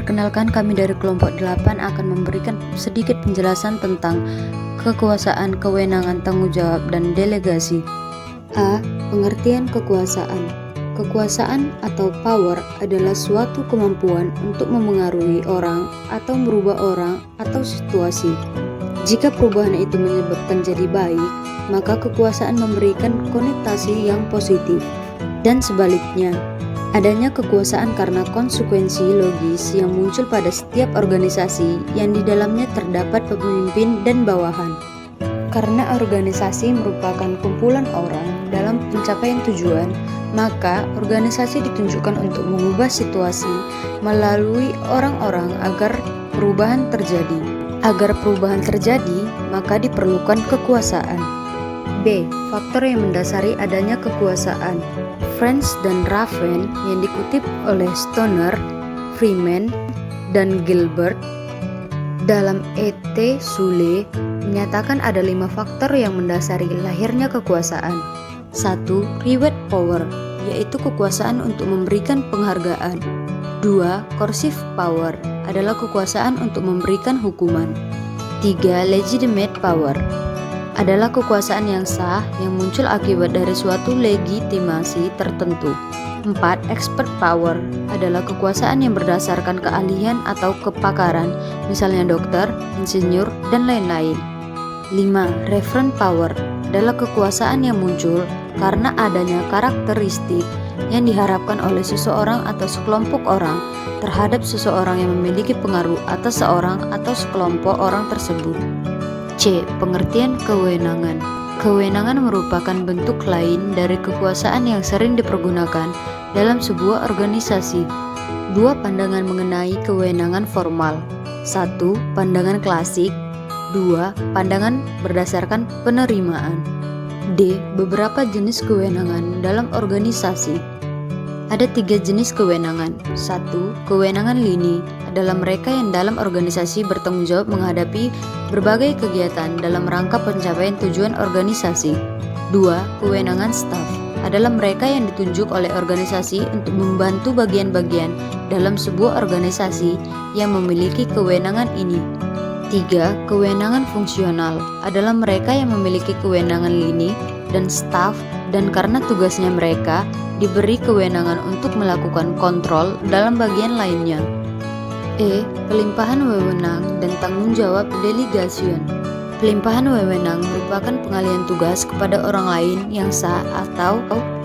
Perkenalkan, kami dari kelompok 8 akan memberikan sedikit penjelasan tentang kekuasaan, kewenangan, tanggung jawab, dan delegasi. A. Pengertian kekuasaan. Kekuasaan atau power adalah suatu kemampuan untuk memengaruhi orang atau merubah orang atau situasi. Jika perubahan itu menyebabkan jadi baik, maka kekuasaan memberikan konotasi yang positif. Dan sebaliknya, adanya kekuasaan karena konsekuensi logis yang muncul pada setiap organisasi yang di dalamnya terdapat pemimpin dan bawahan. Karena organisasi merupakan kumpulan orang dalam pencapaian tujuan, maka organisasi ditunjukkan untuk mengubah situasi melalui orang-orang agar perubahan terjadi. Agar perubahan terjadi, maka diperlukan kekuasaan. B. Faktor yang mendasari adanya kekuasaan. French dan Raven yang dikutip oleh Stoner, Freeman, dan Gilbert dalam E.T. Sule menyatakan ada 5 faktor yang mendasari lahirnya kekuasaan. 1. Reward power, yaitu kekuasaan untuk memberikan penghargaan. 2. Coercive power, adalah kekuasaan untuk memberikan hukuman. 3. Legitimate power, adalah kekuasaan yang sah yang muncul akibat dari suatu legitimasi tertentu. 4. Expert power, adalah kekuasaan yang berdasarkan keahlian atau kepakaran, misalnya dokter, insinyur, dan lain-lain. 5. Referent power, adalah kekuasaan yang muncul karena adanya karakteristik yang diharapkan oleh seseorang atau sekelompok orang terhadap seseorang yang memiliki pengaruh atas seorang atau sekelompok orang tersebut. C. Pengertian kewenangan. Kewenangan merupakan bentuk lain dari kekuasaan yang sering dipergunakan dalam sebuah organisasi. 2 pandangan mengenai kewenangan formal. 1. Pandangan klasik. 2. Pandangan berdasarkan penerimaan. D. Beberapa jenis kewenangan dalam organisasi. Ada 3 jenis kewenangan. 1. Kewenangan lini adalah mereka yang dalam organisasi bertanggung jawab menghadapi berbagai kegiatan dalam rangka pencapaian tujuan organisasi. 2. Kewenangan staf adalah mereka yang ditunjuk oleh organisasi untuk membantu bagian-bagian dalam sebuah organisasi yang memiliki kewenangan ini. 3. Kewenangan fungsional adalah mereka yang memiliki kewenangan lini dan staf, dan karena tugasnya mereka diberi kewenangan untuk melakukan kontrol dalam bagian lainnya. E. Pelimpahan wewenang dan tanggung jawab delegation. Pelimpahan wewenang merupakan pengalihan tugas kepada orang lain yang sah atau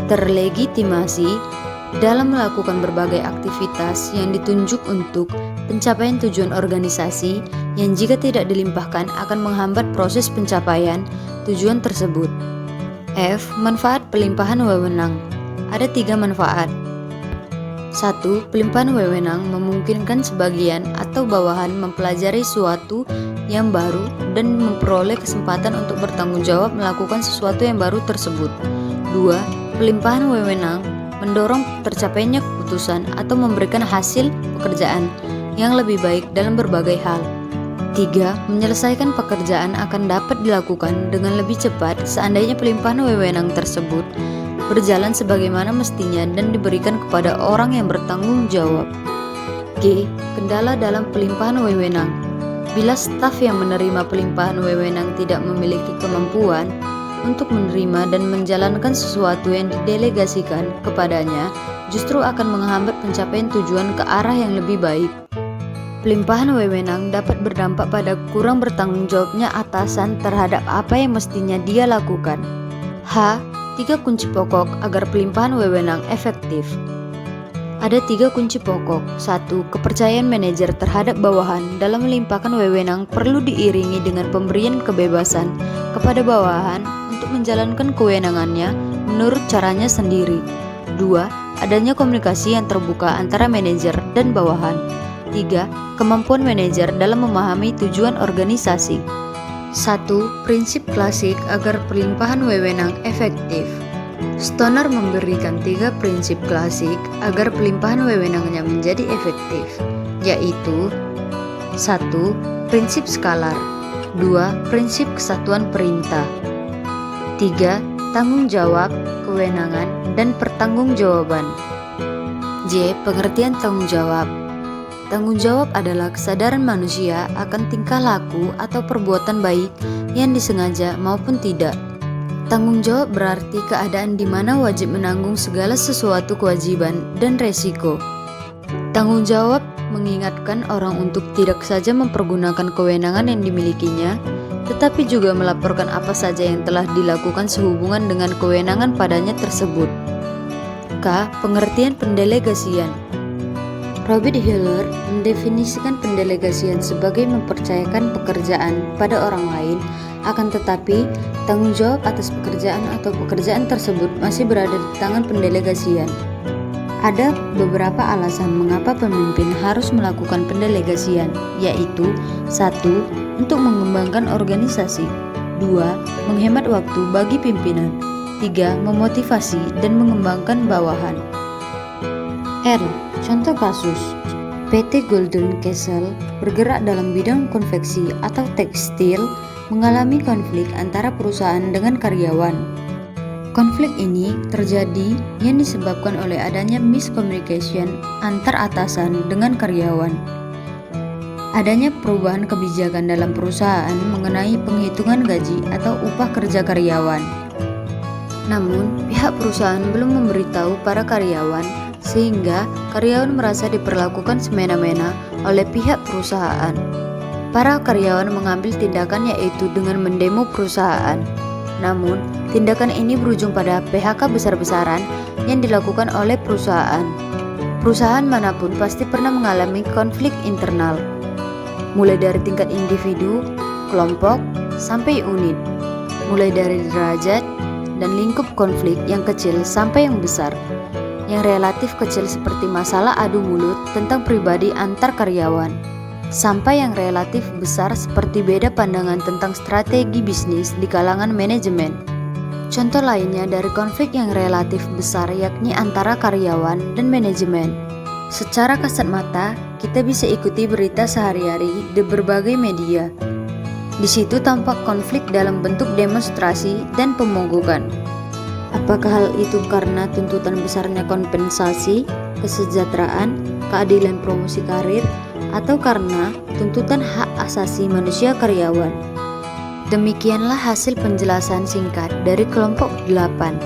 terlegitimasi dalam melakukan berbagai aktivitas yang ditunjuk untuk pencapaian tujuan organisasi yang jika tidak dilimpahkan akan menghambat proses pencapaian tujuan tersebut. F. Manfaat pelimpahan wewenang. Ada 3 manfaat. 1. Pelimpahan wewenang memungkinkan sebagian atau bawahan mempelajari suatu yang baru dan memperoleh kesempatan untuk bertanggung jawab melakukan sesuatu yang baru tersebut. 2. Pelimpahan wewenang mendorong tercapainya keputusan atau memberikan hasil pekerjaan yang lebih baik dalam berbagai hal. 3. Menyelesaikan pekerjaan akan dapat dilakukan dengan lebih cepat seandainya pelimpahan wewenang tersebut berjalan sebagaimana mestinya dan diberikan kepada orang yang bertanggung jawab. G. Kendala dalam pelimpahan wewenang. Bila staf yang menerima pelimpahan wewenang tidak memiliki kemampuan untuk menerima dan menjalankan sesuatu yang didelegasikan kepadanya, justru akan menghambat pencapaian tujuan ke arah yang lebih baik. Pelimpahan wewenang dapat berdampak pada kurang bertanggung jawabnya atasan terhadap apa yang mestinya dia lakukan. H. 3 kunci pokok agar pelimpahan wewenang efektif. Ada 3 kunci pokok. 1. Kepercayaan manajer terhadap bawahan dalam melimpahkan wewenang perlu diiringi dengan pemberian kebebasan kepada bawahan untuk menjalankan kewenangannya menurut caranya sendiri. 2. Adanya komunikasi yang terbuka antara manajer dan bawahan. 3. Kemampuan manajer dalam memahami tujuan organisasi. 1. Prinsip klasik agar pelimpahan wewenang efektif. Stoner memberikan 3 prinsip klasik agar pelimpahan wewenangnya menjadi efektif, yaitu 1. Prinsip skalar. 2. Prinsip kesatuan perintah. 3. Tanggung jawab, kewenangan, dan pertanggungjawaban. J. Pengertian tanggung jawab. Tanggung jawab adalah kesadaran manusia akan tingkah laku atau perbuatan baik yang disengaja maupun tidak. Tanggung jawab berarti keadaan di mana wajib menanggung segala sesuatu kewajiban dan resiko. Tanggung jawab mengingatkan orang untuk tidak saja mempergunakan kewenangan yang dimilikinya, tetapi juga melaporkan apa saja yang telah dilakukan sehubungan dengan kewenangan padanya tersebut. K. Pengertian pendelegasian. Robert Hiller mendefinisikan pendelegasian sebagai mempercayakan pekerjaan pada orang lain, akan tetapi tanggung jawab atas pekerjaan atau pekerjaan tersebut masih berada di tangan pendelegasian. Ada beberapa alasan mengapa pemimpin harus melakukan pendelegasian, yaitu 1. Untuk mengembangkan organisasi, 2. Menghemat waktu bagi pimpinan, 3. Memotivasi dan mengembangkan bawahan. R. Contoh kasus, PT Golden Castle bergerak dalam bidang konveksi atau tekstil mengalami konflik antara perusahaan dengan karyawan. Konflik ini terjadi yang disebabkan oleh adanya miscommunication antar atasan dengan karyawan. Adanya perubahan kebijakan dalam perusahaan mengenai penghitungan gaji atau upah kerja karyawan. Namun, pihak perusahaan belum memberitahu para karyawan sehingga karyawan merasa diperlakukan semena-mena oleh pihak perusahaan. Para karyawan mengambil tindakan yaitu dengan mendemo perusahaan. Namun, tindakan ini berujung pada PHK besar-besaran yang dilakukan oleh perusahaan. Perusahaan manapun pasti pernah mengalami konflik internal, mulai dari tingkat individu, kelompok, sampai unit, mulai dari derajat dan lingkup konflik yang kecil sampai yang besar. Yang relatif kecil seperti masalah adu mulut tentang pribadi antar karyawan, sampai yang relatif besar seperti beda pandangan tentang strategi bisnis di kalangan manajemen. Contoh lainnya dari konflik yang relatif besar yakni antara karyawan dan manajemen. Secara kasat mata, kita bisa ikuti berita sehari-hari di berbagai media. Di situ tampak konflik dalam bentuk demonstrasi dan pemogokan. Apakah hal itu karena tuntutan besarnya kompensasi, kesejahteraan, keadilan promosi karir, atau karena tuntutan hak asasi manusia karyawan? Demikianlah hasil penjelasan singkat dari kelompok 8.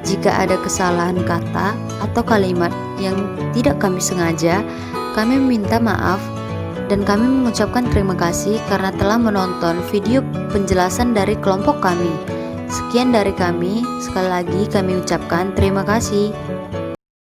Jika ada kesalahan kata atau kalimat yang tidak kami sengaja, kami minta maaf dan kami mengucapkan terima kasih karena telah menonton video penjelasan dari kelompok kami. Sekian dari kami, sekali lagi kami ucapkan terima kasih.